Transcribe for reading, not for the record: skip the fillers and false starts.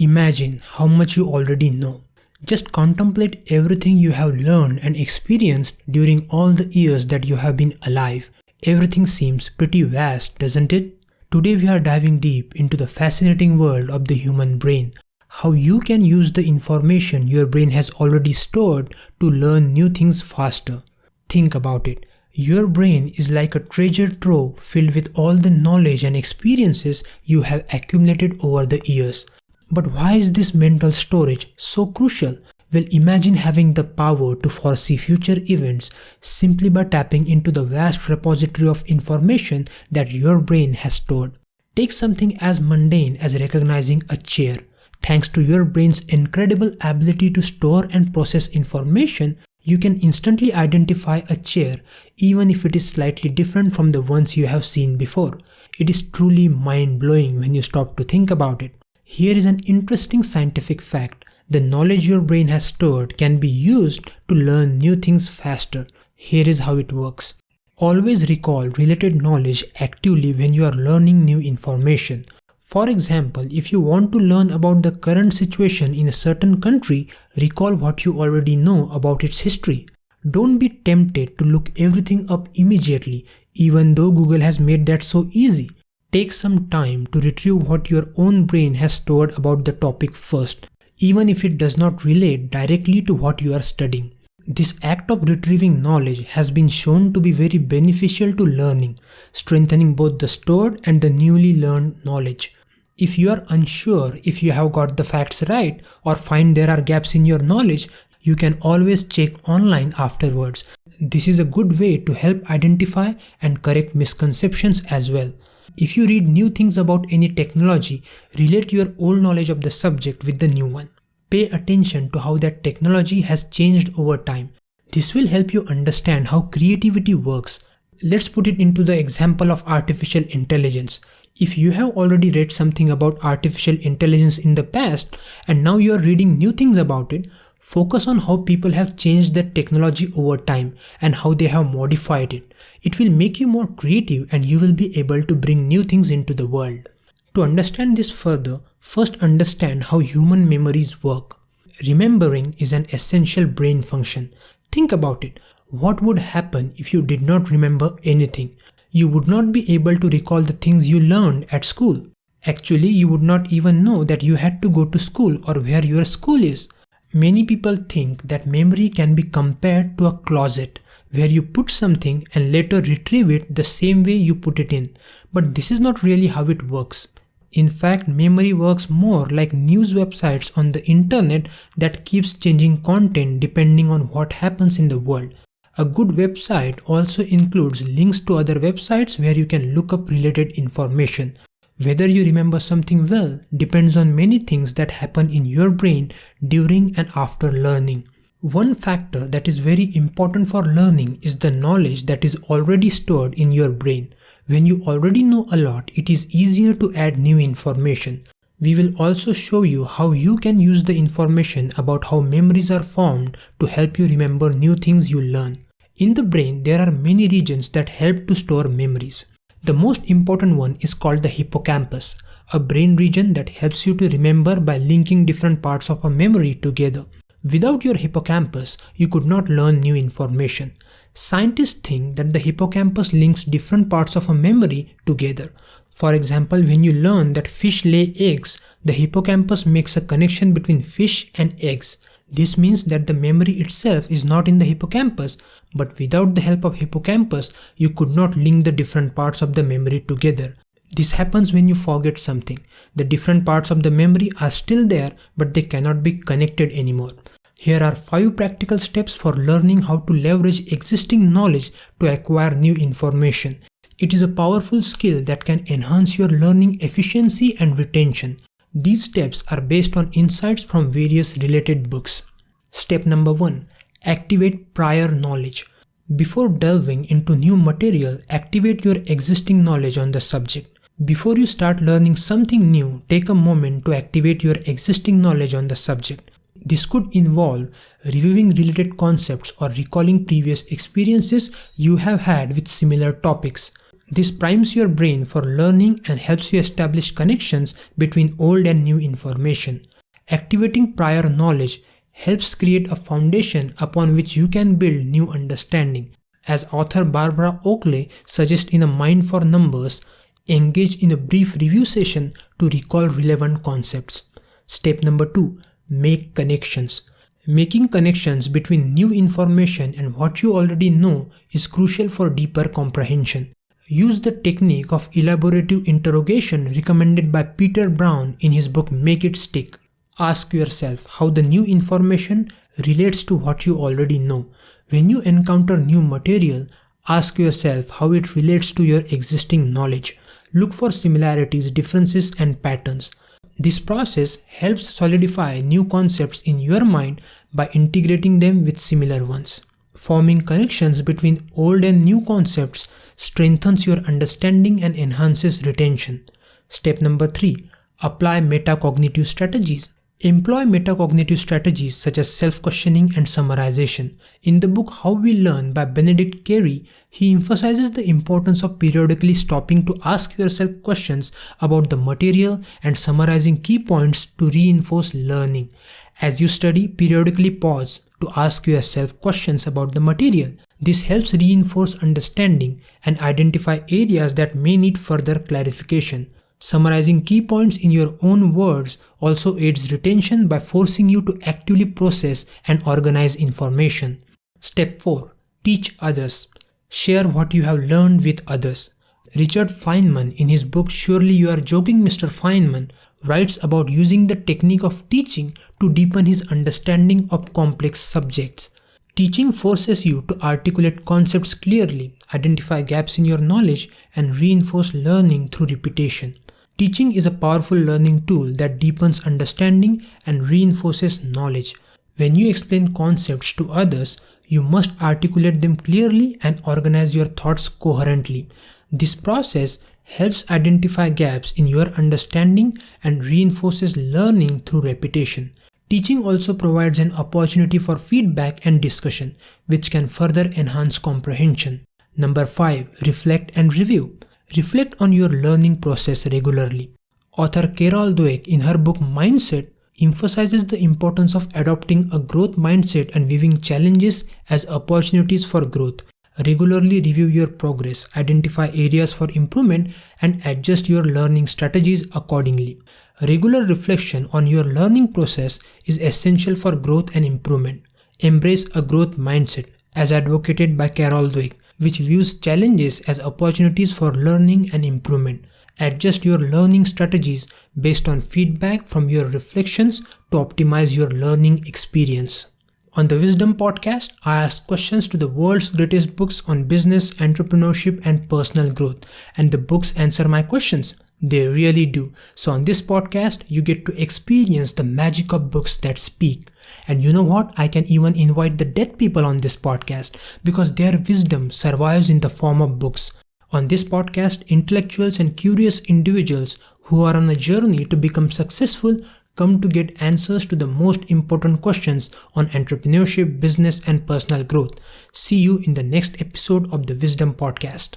Imagine how much you already know. Just contemplate everything you have learned and experienced during all the years that you have been alive. Everything seems pretty vast, doesn't it? Today we are diving deep into the fascinating world of the human brain. How you can use the information your brain has already stored to learn new things faster. Think about it. Your brain is like a treasure trove filled with all the knowledge and experiences you have accumulated over the years. But why is this mental storage so crucial? Well, imagine having the power to foresee future events simply by tapping into the vast repository of information that your brain has stored. Take something as mundane as recognizing a chair. Thanks to your brain's incredible ability to store and process information, you can instantly identify a chair even if it is slightly different from the ones you have seen before. It is truly mind-blowing when you stop to think about it. Here is an interesting scientific fact. The knowledge your brain has stored can be used to learn new things faster. Here is how it works. Always recall related knowledge actively when you are learning new information. For example, if you want to learn about the current situation in a certain country, recall what you already know about its history. Don't be tempted to look everything up immediately, even though Google has made that so easy. Take some time to retrieve what your own brain has stored about the topic first, even if it does not relate directly to what you are studying. This act of retrieving knowledge has been shown to be very beneficial to learning, strengthening both the stored and the newly learned knowledge. If you are unsure if you have got the facts right or find there are gaps in your knowledge, you can always check online afterwards. This is a good way to help identify and correct misconceptions as well. If you read new things about any technology, relate your old knowledge of the subject with the new one. Pay attention to how that technology has changed over time. This will help you understand how creativity works. Let's put it into the example of artificial intelligence. If you have already read something about artificial intelligence in the past and now you are reading new things about it, focus on how people have changed that technology over time and how they have modified it. It will make you more creative and you will be able to bring new things into the world. To understand this further, first understand how human memories work. Remembering is an essential brain function. Think about it. What would happen if you did not remember anything? You would not be able to recall the things you learned at school. Actually, you would not even know that you had to go to school or where your school is. Many people think that memory can be compared to a closet where you put something and later retrieve it the same way you put it in. But this is not really how it works. In fact, memory works more like news websites on the internet that keeps changing content depending on what happens in the world. A good website also includes links to other websites where you can look up related information. Whether you remember something well depends on many things that happen in your brain during and after learning. One factor that is very important for learning is the knowledge that is already stored in your brain. When you already know a lot, it is easier to add new information. We will also show you how you can use the information about how memories are formed to help you remember new things you learn. In the brain, there are many regions that help to store memories. The most important one is called the hippocampus, a brain region that helps you to remember by linking different parts of a memory together. Without your hippocampus, you could not learn new information. Scientists think that the hippocampus links different parts of a memory together. For example, when you learn that fish lay eggs, the hippocampus makes a connection between fish and eggs. This means that the memory itself is not in the hippocampus, but without the help of hippocampus, you could not link the different parts of the memory together. This happens when you forget something. The different parts of the memory are still there, but they cannot be connected anymore. Here are 5 practical steps for learning how to leverage existing knowledge to acquire new information. It is a powerful skill that can enhance your learning efficiency and retention. These steps are based on insights from various related books. Step number 1. Activate prior knowledge. Before delving into new material, activate your existing knowledge on the subject. Before you start learning something new, take a moment to activate your existing knowledge on the subject. This could involve reviewing related concepts or recalling previous experiences you have had with similar topics. This primes your brain for learning and helps you establish connections between old and new information. Activating prior knowledge helps create a foundation upon which you can build new understanding. As author Barbara Oakley suggests in A Mind for Numbers, engage in a brief review session to recall relevant concepts. Step number 2. Make connections. Making connections between new information and what you already know is crucial for deeper comprehension. Use the technique of elaborative interrogation recommended by Peter Brown in his book Make It Stick. Ask yourself how the new information relates to what you already know. When you encounter new material, ask yourself how it relates to your existing knowledge. Look for similarities, differences, and patterns. This process helps solidify new concepts in your mind by integrating them with similar ones. Forming connections between old and new concepts strengthens your understanding and enhances retention. Step number 3. Apply metacognitive strategies. Employ metacognitive strategies such as self-questioning and summarization. In the book How We Learn by Benedict Carey, he emphasizes the importance of periodically stopping to ask yourself questions about the material and summarizing key points to reinforce learning. As you study, periodically pause to ask yourself questions about the material. This helps reinforce understanding and identify areas that may need further clarification. Summarizing key points in your own words also aids retention by forcing you to actively process and organize information. Step 4. Teach others. Share what you have learned with others. Richard Feynman, in his book Surely You Are Joking, Mr. Feynman, writes about using the technique of teaching to deepen his understanding of complex subjects. Teaching forces you to articulate concepts clearly, identify gaps in your knowledge, and reinforce learning through repetition. Teaching is a powerful learning tool that deepens understanding and reinforces knowledge. When you explain concepts to others, you must articulate them clearly and organize your thoughts coherently. This process helps identify gaps in your understanding and reinforces learning through repetition. Teaching also provides an opportunity for feedback and discussion, which can further enhance comprehension. Number 5. Reflect and review. Reflect on your learning process regularly. Author Carol Dweck, in her book Mindset, emphasizes the importance of adopting a growth mindset and viewing challenges as opportunities for growth. Regularly review your progress, identify areas for improvement, and adjust your learning strategies accordingly. Regular reflection on your learning process is essential for growth and improvement. Embrace a growth mindset, as advocated by Carol Dweck, which views challenges as opportunities for learning and improvement. Adjust your learning strategies based on feedback from your reflections to optimize your learning experience. On the Wisdom Podcast, I ask questions to the world's greatest books on business, entrepreneurship, and personal growth, and the books answer my questions. They really do. So on this podcast, you get to experience the magic of books that speak. And you know what? I can even invite the dead people on this podcast because their wisdom survives in the form of books. On this podcast, intellectuals and curious individuals who are on a journey to become successful come to get answers to the most important questions on entrepreneurship, business, and personal growth. See you in the next episode of the Wisdom Podcast.